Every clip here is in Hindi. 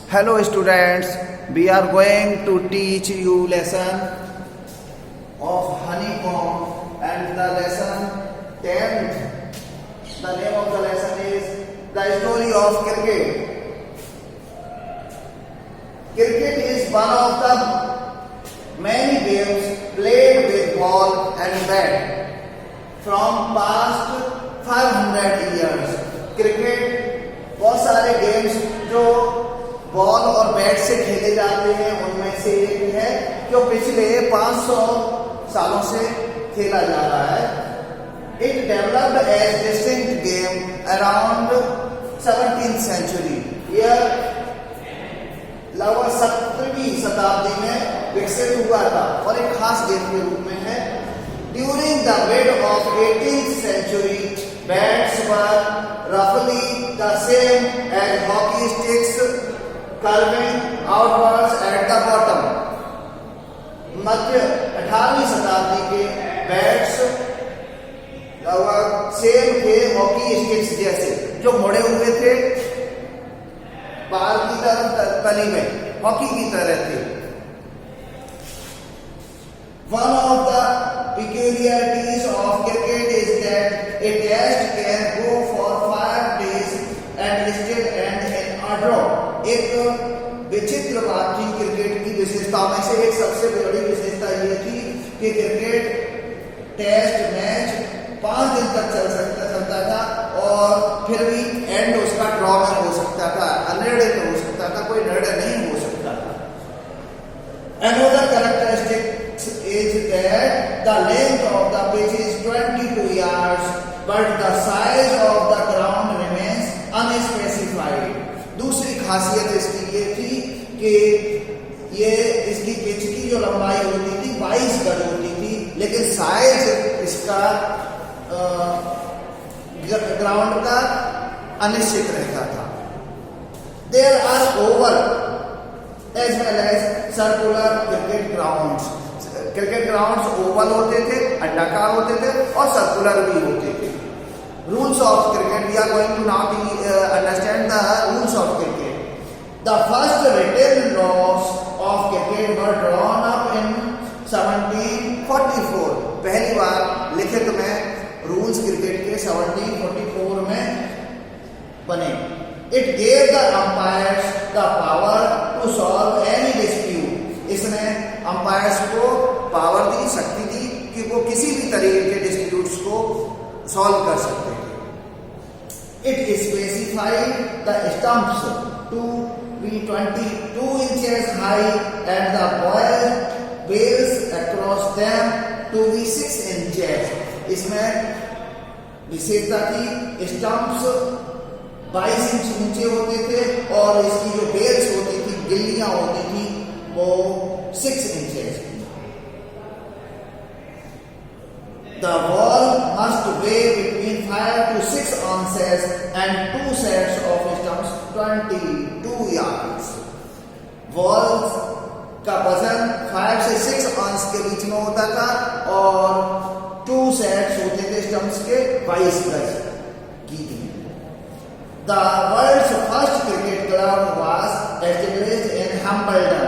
Hello students, we are going to teach you lesson of honeycomb and the lesson 10th. The name of the lesson is the story of cricket. Cricket is one of the many games played with ball and bat from past 500 years. Cricket बहुत सारे गेम्स जो बॉल और बैट से खेले जाते हैं उनमें से एक है जो पिछले 500 सालों से खेला जा रहा है. It developed as distinct game around 17th century. यह लगभग 17वीं शताब्दी में विकसित हुआ था और एक खास गेम के रूप में है. During the mid of 18th century, bats were roughly the same as hockey sticks, curving outwards at the bottom. मध्य 18वीं शताब्दी के बैट्स लगभग सेम थे हॉकी स्टिक्स जैसे, जो मुड़े हुए थे बाल की तरफ तली में, हॉकी की तरह थे. One of the peculiarities of cricket is that a test can go for 5 days and still end in a draw. एक विचित्र बात थी क्रिकेट की विशेषताओं में से एक सबसे बड़ी विशेषता ये थी कि क्रिकेट टेस्ट मैच 5 दिन तक चलता था और फिर भी एंड उसका ड्रॉ में हो सकता था, अनिर्णय हो सकता था, कोई निर्णय नहीं हो सकता था. Another characteristic is that the length of the pitch is 22 yards, but the size of the ground remains unspecified. दूसरी खासियत इसकी ये थी कि ये इसकी पिच की जो लंबाई होती थी 22 गज होती थी, लेकिन साइज इसका ग्राउंड का अनिश्चित रहता था. There are oval as well as circular cricket grounds. Cricket grounds Oval होते थे, अंडाकार होते थे और सर्कुलर भी होते थे. Rules of cricket, we are going to now understand the rules of cricket. The first written laws of cricket were drawn up in 1744. पहली बार लिखित में रूल्स क्रिकेट के 1744 में बने. It gave the umpires the power to solve any dispute. इसने अंपायर्स को पावर दी, शक्ति दी कि वो किसी भी तरीके के डिस्प्यूट्स को सॉल्व कर सकते थे. It specified the stumps to be 22 inches high and the ball bails across them to be 6 inches. इसमें विशेषता थी, स्टंप्स 22 इंच ऊंचे होते थे और इसकी जो बेल्स होती थी, गिल्लियां होती थी, वो 6 inches. The ball must weigh between 5 to 6 ounces and 2 sets of stumps 22 yards. Ball का वजन 5 से 6 ऑंस के बीच में होता था और 2 सेट्स होते थे स्टम्प्स के 22 गज की. The world's first cricket club was established in Hambledon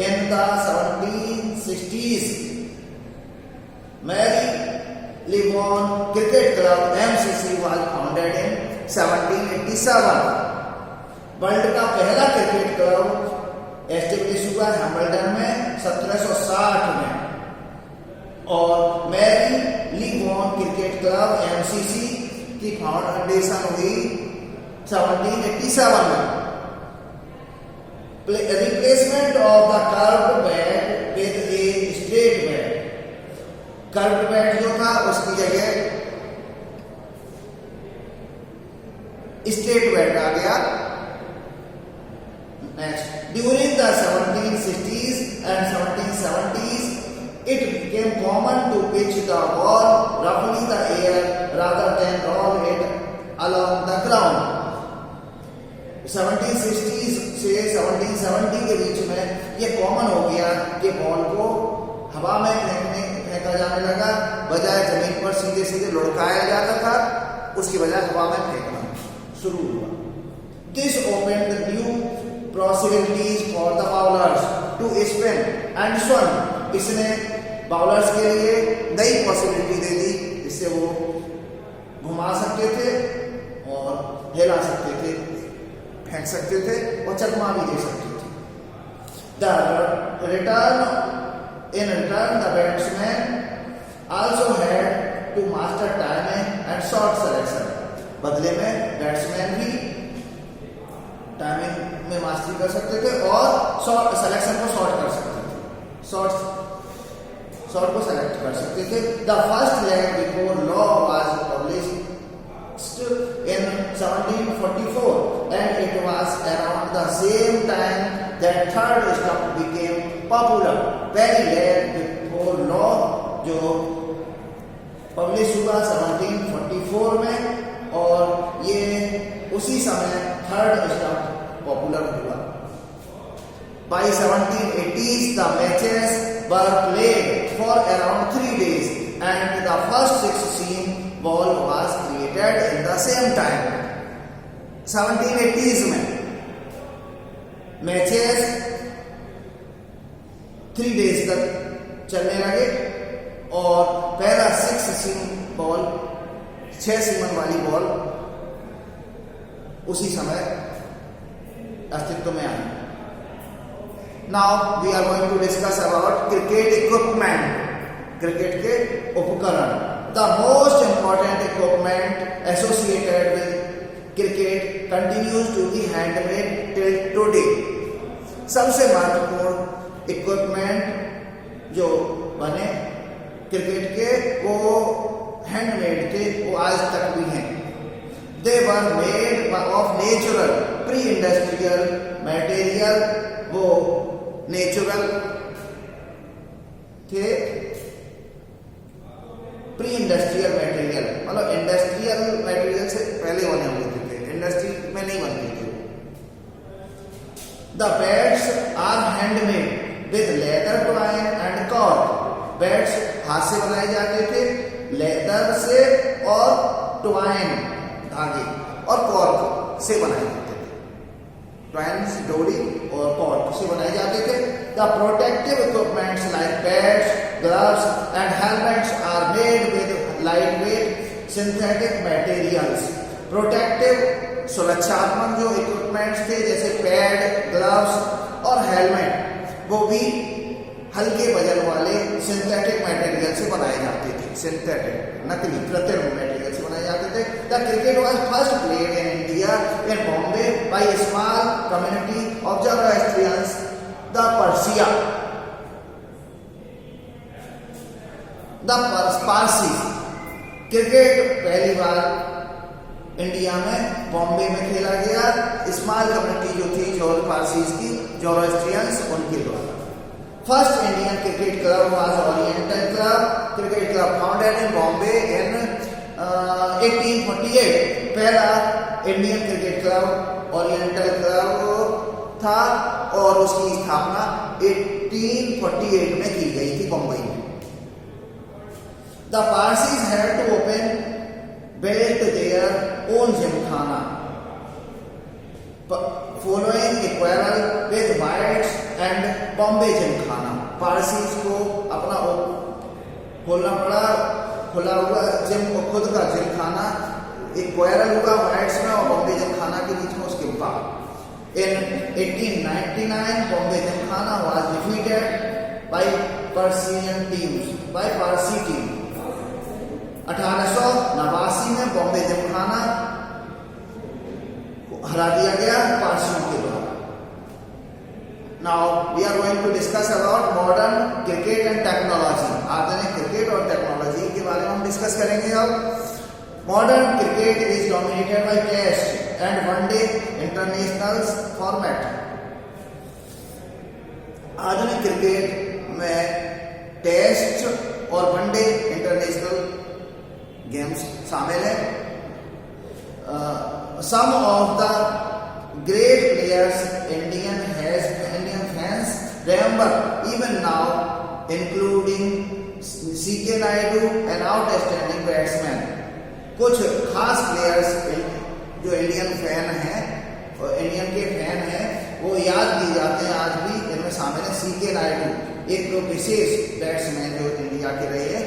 in the 1760s. Marylebone Cricket Club (MCC) was founded in 1787. World का पहला क्रिकेट क्लब एस्टेब्लिश हुआ हैम्बल्डन में 1760 में और मैरीलीबोन क्रिकेट क्लब (MCC) की फाउंडेशन हुई 1787 में. Replacement of the curved bat with a straight bat. Curved bat जो था उसकी जगह स्ट्रेट बैट आ गया. Next, during the 1760s and 1770s, it became common to pitch the ball roughly the air rather than roll it along the ground. 1760s से 1770 के बीच में ये कॉमन हो गया कि बॉल को हवा में फेंका जाने लगा, बजाय जमीन पर सीधे सीधे लुढ़काया जाता था, उसकी बजाय हवा में फेंकना शुरू हुआ. This opened the new possibilities for the bowlers to spin and swing. इसने bowlers के लिए नई possibility दे दी, इससे वो घुमा सकते थे और हिला सकते थे, फेंक सकते थे और चकमा भी दे सकते थे. In return, the batsman also had to master timing and shot selection. बदले में बैट्समैन भी टाइमिंग में मास्टरी कर सकते थे और शॉट सिलेक्शन को शॉट कर सकते थे, शॉट को सेलेक्ट कर सकते थे. The first leg before law was published in 1744 and it was around the same time that third stump became popular. पहली लेग बिफोर लॉ जो पब्लिश हुआ 1744 में और ये उसी समय थर्ड स्टंप पॉपुलर हुआ. By 1780s the matches were played for around 3 days and the first 6 ball was created in the same time. 1780s में मैचेस 3 days तक चलने लगे और पहला 6 बॉल 6 सीमन वाली बॉल उसी समय अस्तित्व में आई. Now we are going to discuss about cricket equipment. Cricket के उपकरण. The most important equipment associated with cricket continues to be handmade till today. सबसे महत्वपूर्ण इक्विपमेंट जो बने क्रिकेट के वो हैंडमेड थे, वो आज तक भी हैं. They were made of natural pre industrial material. वो नेचुरल थे, प्री इंडस्ट्रियल मटेरियल मतलब इंडस्ट्रियल मटेरियल से पहले बने होते थे, इंडस्ट्री में नहीं बनते थे. The bats are handmade with leather twine and cork. Bats हाथ से बनाए जाते थे, लेदर से और ट्वाइन धागे और कॉर्क से बनाए जाते थे. ट्वाइन डोरी और कॉर्क से बनाए जाते थे. The protective equipments like pads, gloves and helmets are made with light weight synthetic materials. Protective सुरक्षात्मक जो इक्विपमेंट्स थे जैसे पैड, ग्लव्स और हेलमेट वो भी हल्के वजन वाले सिंथेटिक मटेरियल से बनाए जाते थे. सिंथेटिक नकली कृत्रिम मटेरियल से बनाए जाते थे. The cricket was first played in India in Bombay by a small community of Zoroastrians the Persia. The Parsis. Cricket पहली बार इंडिया में बॉम्बे में खेला गया स्मॉल कम्युनिटी जो थी पारसीज की, ज़ोरास्ट्रियंस, उनके द्वारा. First Indian cricket club was oriental club. Cricket club founded in Bombay in 1848. पहला Indian cricket club oriental club था और उसकी स्थापना 1848 में की गई थी बम्बई में. The Parsees had to open built their own gymkhana following a quarrel with whites and Bombay gymkhana. Parsis को अपना खोलना पड़ा खुला हुआ खुद का जिमखाना. एक क्वारल हुआ व्हाइट्स में और बॉम्बे जिमखाना के बीच में. उसके बाद इन 1899 Bombay Gymkhana was defeated by Persian teams, by Parsi team. 1889 में बॉम्बे जिमखाना हरा दिया गया पारसियों के द्वारा. Now we are going to discuss about modern cricket and technology. आधुनिक क्रिकेट और टेक्नोलॉजी के बारे में हम डिस्कस करेंगे. अब modern cricket is dominated by test and one day international format. आधुनिक क्रिकेट में टेस्ट और वनडे इंटरनेशनल गेम्स शामिल है. Some of the great players Indian fans remember even now including C K Nayudu an outstanding batsman. कुछ खास प्लेयर्स जो इंडियन फैन हैं और इंडियन के फैन हैं वो याद किए जाते हैं आज भी। इनमें शामिल है CK नायडू, एक विशेष बैट्समैन जो इंडिया के रहे हैं,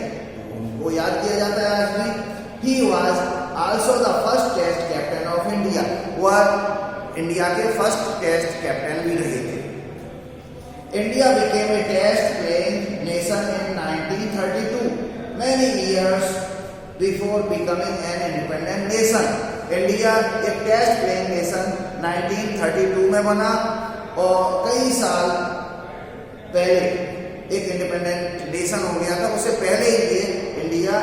उनको याद किया जाता है आज भी। He was also the first test captain of India, वह इंडिया के फर्स्ट टेस्ट कैप्टन भी रहे थे। India became a test playing nation in 1932, many years before becoming an independent nation. India एक टेस्ट प्लेइंग नेशन 1932 में बना और कई साल पहले एक इंडिपेंडेंट नेशन हो गया था। उससे पहले ही ये इंडिया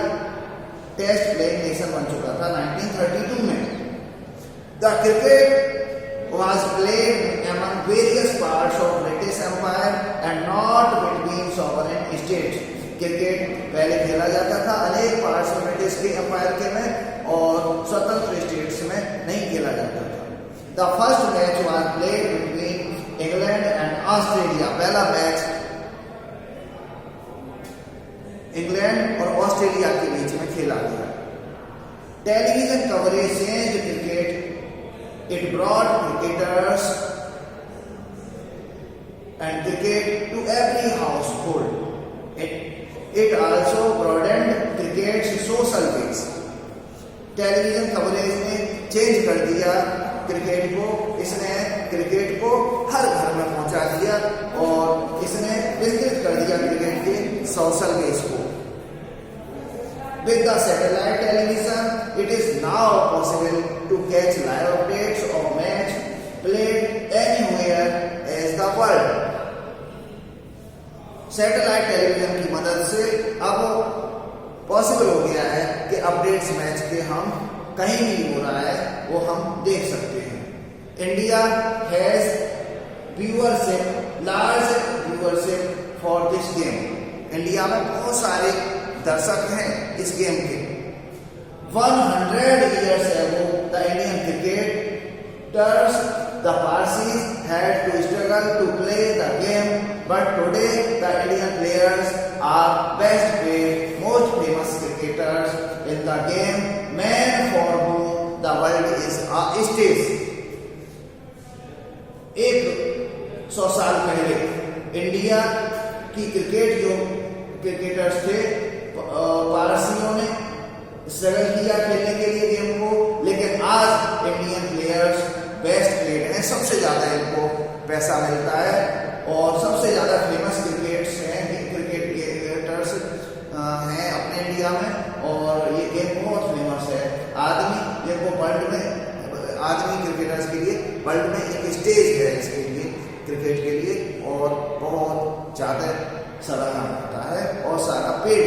टेस्ट प्लेइंग नेशन बन चुका था 1932 में। The cricket was played among various parts of British Empire and not between sovereign states. Cricket पहले खेला जाता था अनेक पार्ट्स में ब्रिटिश के एम्पायर के में और स्वतंत्र स्टेट्स में नहीं खेला जाता था। The first match was played between England and Australia, पहला मैच इंग्लैंड और ऑस्ट्रेलिया के बीच में खेला गया। Television coverage changed cricket, it brought cricketers and cricket to every household. It also broadened cricket's social base. Television coverage ने चेंज कर दिया क्रिकेट को, इसने क्रिकेट को हर घर में पहुंचा दिया और इसने विस्तृत कर दिया क्रिकेट के सोशल बेस को। With the satellite television, it is now possible to catch live updates of match played anywhere as the world. Satellite television की मदद से अब पॉसिबल हो गया है कि अपडेट्स मैच के हम कहीं भी हो रहा है वो हम देख सकते हैं। India has viewership, large viewership for this game. India में बहुत सारे दर्शक हैं इस गेम के। 100 years ago the Indian cricketers, the Parsis, had to struggle to play the game, but today the Indian players are best paid, most famous cricketers in the game, men for whom the world is a stage. 100 साल पहले इंडिया की क्रिकेट जो क्रिकेटर्स थे, पारसियों ने स्ट्रगल किया खेलने के लिए गेम को, लेकिन आज इंडियन प्लेयर्स बेस्ट प्लेड हैं, सबसे ज्यादा इनको पैसा मिलता है और सबसे ज्यादा फेमस क्रिकेटर्स हैं अपने इंडिया में और ये गेम बहुत फेमस है। आदमी देखो वर्ल्ड में, आदमी क्रिकेटर्स के लिए वर्ल्ड में एक स्टेज है इसके लिए, क्रिकेट के लिए, और बहुत ज्यादा सराहना होता है और सारा पेड